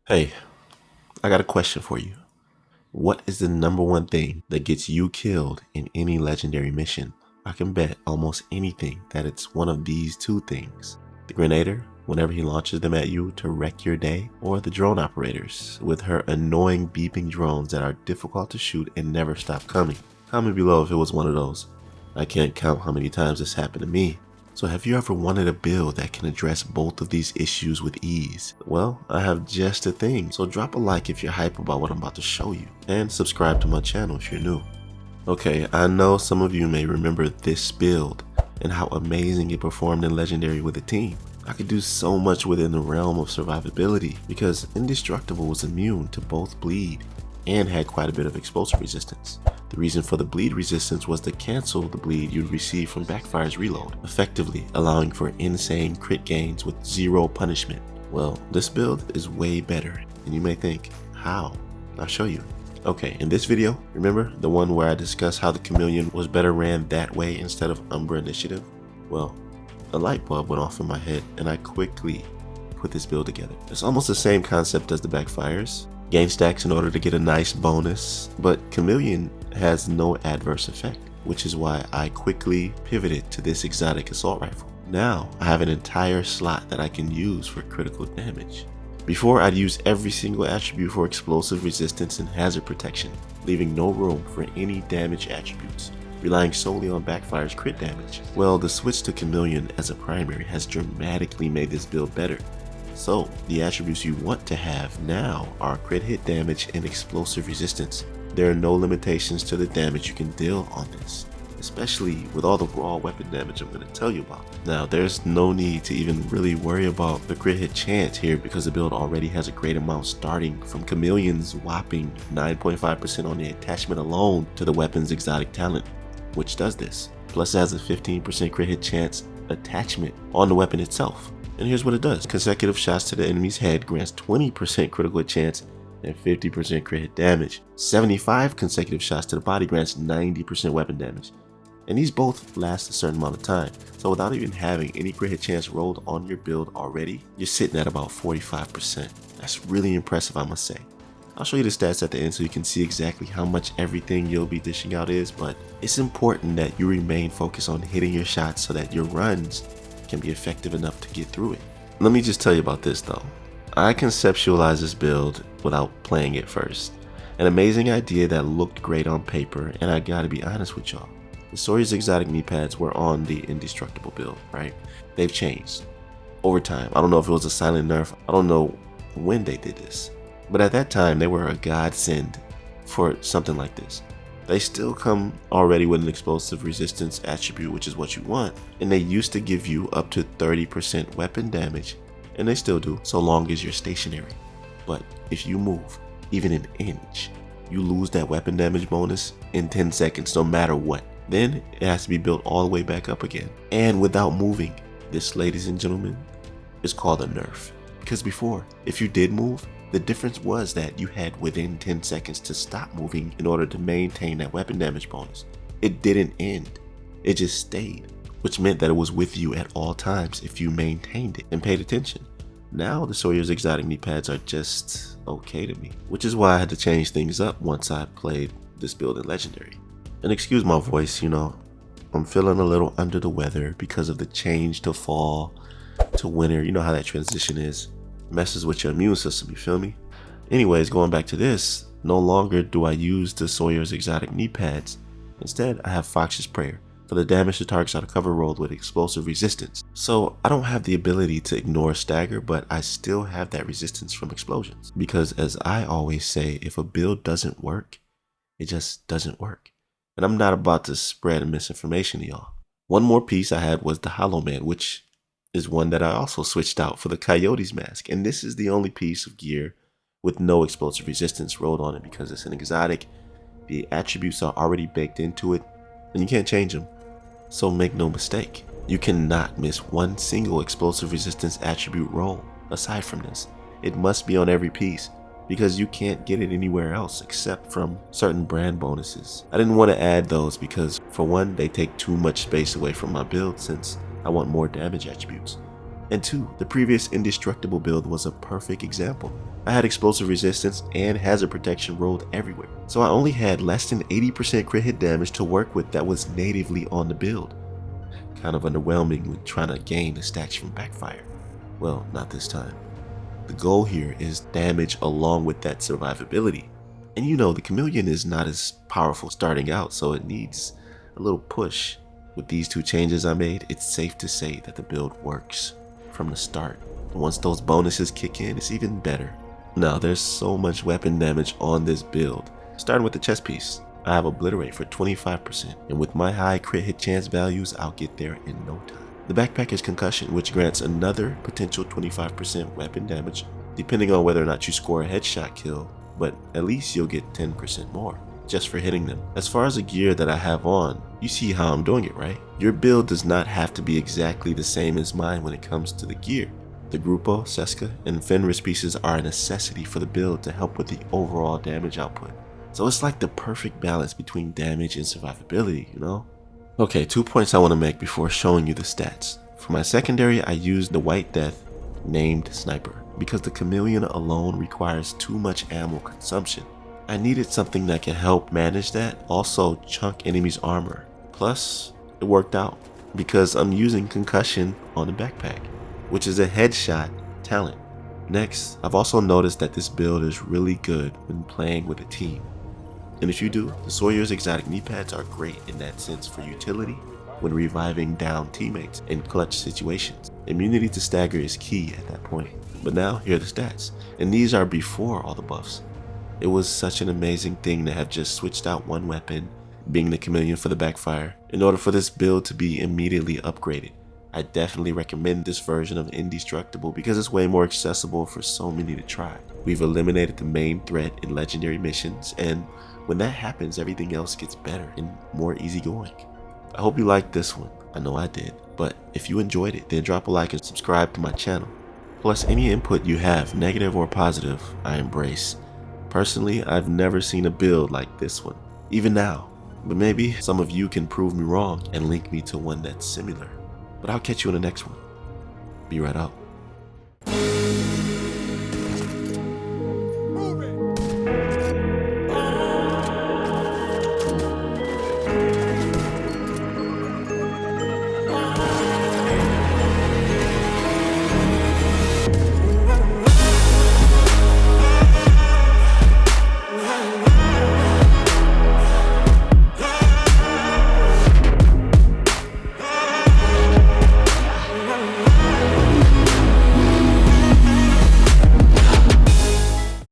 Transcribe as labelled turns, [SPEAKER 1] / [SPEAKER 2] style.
[SPEAKER 1] Hey, I got a question for you. What is the number one thing that gets you killed in any legendary mission? I can bet almost anything that it's one of these two things. The Grenader, whenever he launches them at you to wreck your day, or the drone operators with her annoying beeping drones that are difficult to shoot and never stop coming. Comment below if it was one of those. I can't count how many times this happened to me. So have you ever wanted a build that can address both of these issues with ease? Well, I have just the thing, so drop a like if you're hype about what I'm about to show you, and subscribe to my channel if you're new. Okay, I know some of you may remember this build and how amazing it performed in Legendary with a team. I could do so much within the realm of survivability because Indestructible was immune to both bleed and had quite a bit of explosive resistance. The reason for the bleed resistance was to cancel the bleed you'd receive from Backfire's reload, effectively allowing for insane crit gains with zero punishment. Well, this build is way better, and you may think, how? I'll show you. Okay, in this video, remember the one where I discussed how the Chameleon was better ran that way instead of Umbra Initiative? Well, a light bulb went off in my head and I quickly put this build together. It's almost the same concept as the Backfires. Gain stacks in order to get a nice bonus, but Chameleon has no adverse effect, which is why I quickly pivoted to this exotic assault rifle. Now I have an entire slot that I can use for critical damage. Before, I'd use every single attribute for explosive resistance and hazard protection, leaving no room for any damage attributes, relying solely on Backfire's crit damage. Well, the switch to Chameleon as a primary has dramatically made this build better. So, the attributes you want to have now are crit hit damage and explosive resistance. There are no limitations to the damage you can deal on this, especially with all the raw weapon damage I'm going to tell you about. Now, there's no need to even really worry about the crit hit chance here because the build already has a great amount starting from Chameleon's whopping 9.5% on the attachment alone to the weapon's exotic talent, which does this. Plus it has a 15% crit hit chance attachment on the weapon itself. And here's what it does. Consecutive shots to the enemy's head grants 20% critical hit chance and 50% crit hit damage. 75 consecutive shots to the body grants 90% weapon damage. And these both last a certain amount of time. So without even having any crit hit chance rolled on your build already, you're sitting at about 45%. That's really impressive, I must say. I'll show you the stats at the end so you can see exactly how much everything you'll be dishing out is, but it's important that you remain focused on hitting your shots so that your runs can be effective enough to get through it. Let me just tell you about this though. I conceptualized this build without playing it first. An amazing idea that looked great on paper, and I gotta be honest with y'all. The Sawyer's exotic knee pads were on the Indestructible build, right? They've changed over time. I don't know if it was a silent nerf. I don't know when they did this. But at that time, they were a godsend for something like this. They still come already with an explosive resistance attribute, which is what you want. And they used to give you up to 30% weapon damage, and they still do, so long as you're stationary. But if you move even an inch, you lose that weapon damage bonus in 10 seconds, no matter what. Then it has to be built all the way back up again. And without moving. This, ladies and gentlemen, is called a nerf. Because before, if you did move, the difference was that you had within 10 seconds to stop moving in order to maintain that weapon damage bonus. It didn't end, it just stayed, which meant that it was with you at all times if you maintained it and paid attention. Now the Sawyer's exotic knee pads are just okay to me, which is why I had to change things up once I played this build in Legendary. And excuse my voice, I'm feeling a little under the weather because of the change to fall to winter. You know how that transition is. Messes with your immune system, you feel me? Anyways, going back to this, no longer do I use the Sawyer's exotic knee pads. Instead, I have Fox's Prayer for the damage to targets out of cover rolled with explosive resistance. So I don't have the ability to ignore stagger, but I still have that resistance from explosions. Because as I always say, if a build doesn't work, it just doesn't work. And I'm not about to spread misinformation to y'all. One more piece I had was the Hollow Man, which is one that I also switched out for the Coyote's mask, and this is the only piece of gear with no explosive resistance rolled on it because it's an exotic. The attributes are already baked into it and you can't change them. So make no mistake, you cannot miss one single explosive resistance attribute roll. Aside from this, it must be on every piece because you can't get it anywhere else except from certain brand bonuses. I didn't want to add those because for one, they take too much space away from my build since I want more damage attributes. And 2, the previous indestructible build was a perfect example. I had explosive resistance and hazard protection rolled everywhere, so I only had less than 80% crit hit damage to work with that was natively on the build. Kind of underwhelming when trying to gain the stacks from backfire. Well, not this time. The goal here is damage along with that survivability. And you know, the chameleon is not as powerful starting out, so it needs a little push. With these 2 changes I made, it's safe to say that the build works from the start. Once those bonuses kick in, it's even better. Now, there's so much weapon damage on this build. Starting with the chest piece, I have Obliterate for 25%, and with my high crit hit chance values, I'll get there in no time. The backpack is Concussion, which grants another potential 25% weapon damage, depending on whether or not you score a headshot kill, but at least you'll get 10% more, just for hitting them. As far as the gear that I have on, you see how I'm doing it, right? Your build does not have to be exactly the same as mine when it comes to the gear. The Grupo, Seska, and Fenris pieces are a necessity for the build to help with the overall damage output. So it's like the perfect balance between damage and survivability, you know? Okay, 2 points I want to make before showing you the stats. For my secondary, I used the White Death named Sniper because the chameleon alone requires too much ammo consumption. I needed something that can help manage that, also chunk enemies' armor. Plus, it worked out because I'm using Concussion on the backpack, which is a headshot talent. Next, I've also noticed that this build is really good when playing with a team. And if you do, the Sawyer's exotic knee pads are great in that sense for utility when reviving down teammates in clutch situations. Immunity to stagger is key at that point. But now, here are the stats, and these are before all the buffs. It was such an amazing thing to have just switched out one weapon, being the chameleon for the backfire, in order for this build to be immediately upgraded. I definitely recommend this version of Indestructible because it's way more accessible for so many to try. We've eliminated the main threat in legendary missions, and when that happens, everything else gets better and more easygoing. I hope you liked this one. I know I did. But if you enjoyed it, then drop a like and subscribe to my channel. Plus, any input you have, negative or positive, I embrace. Personally, I've never seen a build like this one, even now. But maybe some of you can prove me wrong and link me to one that's similar. But I'll catch you in the next one. Be right out.